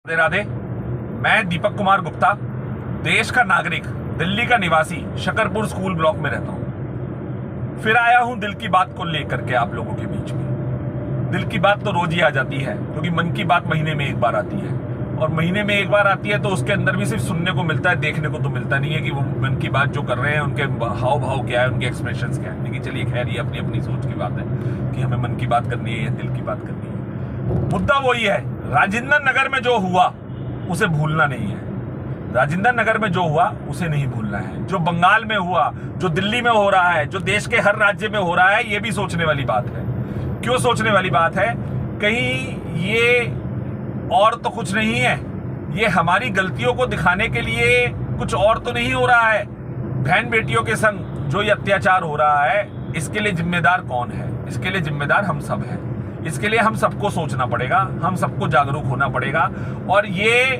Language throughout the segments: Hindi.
राधे राधे। मैं दीपक कुमार गुप्ता, देश का नागरिक, दिल्ली का निवासी, शकरपुर स्कूल ब्लॉक में रहता हूं। फिर आया हूं दिल की बात को लेकर के आप लोगों के बीच में। दिल की बात तो रोज ही आ जाती है, क्योंकि मन की बात महीने में एक बार आती है, और महीने में एक बार आती है तो उसके अंदर भी सिर्फ सुनने को मिलता है, देखने को तो मिलता नहीं है कि वो मन की बात जो कर रहे हैं उनके हाव भाव क्या है, उनके एक्सप्रेशंस क्या है। लेकिन चलिए खैर, ये अपनी अपनी सोच की बात है कि हमें मन की बात करनी है या दिल की बात करनी है। मुद्दा वही है, राजेंद्र नगर में जो हुआ उसे भूलना नहीं है। राजेंद्र नगर में जो हुआ उसे नहीं भूलना है। जो बंगाल में हुआ, जो दिल्ली में हो रहा है, जो देश के हर राज्य में हो रहा है, ये भी सोचने वाली बात है। क्यों सोचने वाली बात है? कहीं ये और तो कुछ नहीं है, ये हमारी गलतियों को दिखाने के लिए कुछ और तो नहीं हो रहा है। बहन बेटियों के संग जो ये अत्याचार हो रहा है, इसके लिए जिम्मेदार कौन है? इसके लिए जिम्मेदार हम सब हैं। इसके लिए हम सबको सोचना पड़ेगा, हम सबको जागरूक होना पड़ेगा। और ये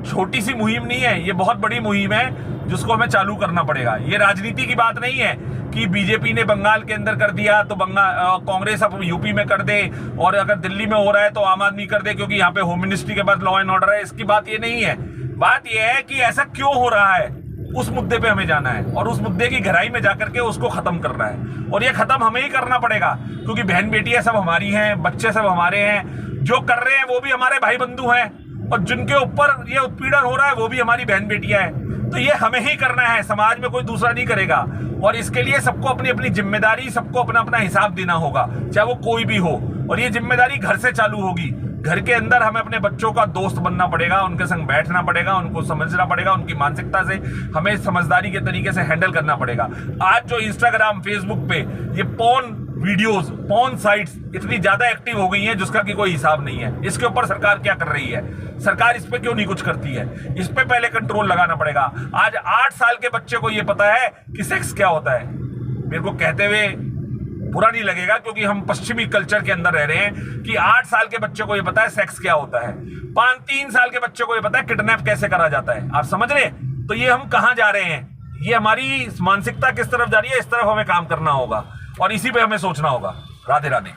छोटी सी मुहिम नहीं है, ये बहुत बड़ी मुहिम है जिसको हमें चालू करना पड़ेगा। ये राजनीति की बात नहीं है कि बीजेपी ने बंगाल के अंदर कर दिया तो कांग्रेस अब यूपी में कर दे, और अगर दिल्ली में हो रहा है तो आम आदमी कर दे क्योंकि यहाँ पे होम मिनिस्ट्री के पास लॉ एंड ऑर्डर है। इसकी बात ये नहीं है। बात ये है कि ऐसा क्यों हो रहा है, उस मुद्दे पे हमें जाना है और उस मुद्दे की गहराई में जाकर के उसको खत्म करना है। और ये खत्म हमें ही करना पड़ेगा, क्योंकि बहन बेटियां सब हमारी हैं, बच्चे सब हमारे हैं। जो कर रहे हैं वो भी हमारे भाई बंधु हैं, और जिनके ऊपर ये उत्पीड़न हो रहा है वो भी हमारी बहन बेटियां हैं। तो ये हमें ही करना है, समाज में कोई दूसरा नहीं करेगा। और इसके लिए सबको अपनी अपनी जिम्मेदारी, सबको अपना अपना हिसाब देना होगा, चाहे वो कोई भी हो। और ये जिम्मेदारी घर से चालू होगी। घर के अंदर हमें अपने बच्चों का दोस्त बनना पड़ेगा, उनके संग बैठना पड़ेगा, उनको समझना पड़ेगा, उनकी मानसिकता से हमें समझदारी के तरीके से हैंडल करना पड़ेगा। आज जो इंस्टाग्राम, फेसबुक पे ये पॉर्न वीडियोस, पॉर्न साइट्स इतनी ज्यादा एक्टिव हो गई हैं जिसका कि कोई हिसाब नहीं है। इसके ऊपर सरकार क्या कर रही है? सरकार इस पे क्यों नहीं कुछ करती है? इस पे पहले कंट्रोल लगाना पड़ेगा। आज 8 साल के बच्चे को ये पता है कि सेक्स क्या होता है। मेरे को कहते हुए बुरा नहीं लगेगा, क्योंकि हम पश्चिमी कल्चर के अंदर रह रहे हैं, कि 8 साल के बच्चे को ये पता है सेक्स क्या होता है। 3 साल के बच्चे को ये पता है किडनैप कैसे करा जाता है। आप समझ रहे? तो ये हम कहां जा रहे हैं? ये हमारी मानसिकता किस तरफ जा रही है, इस तरफ हमें काम करना होगा और इसी पे हमें सोचना होगा। राधे राधे।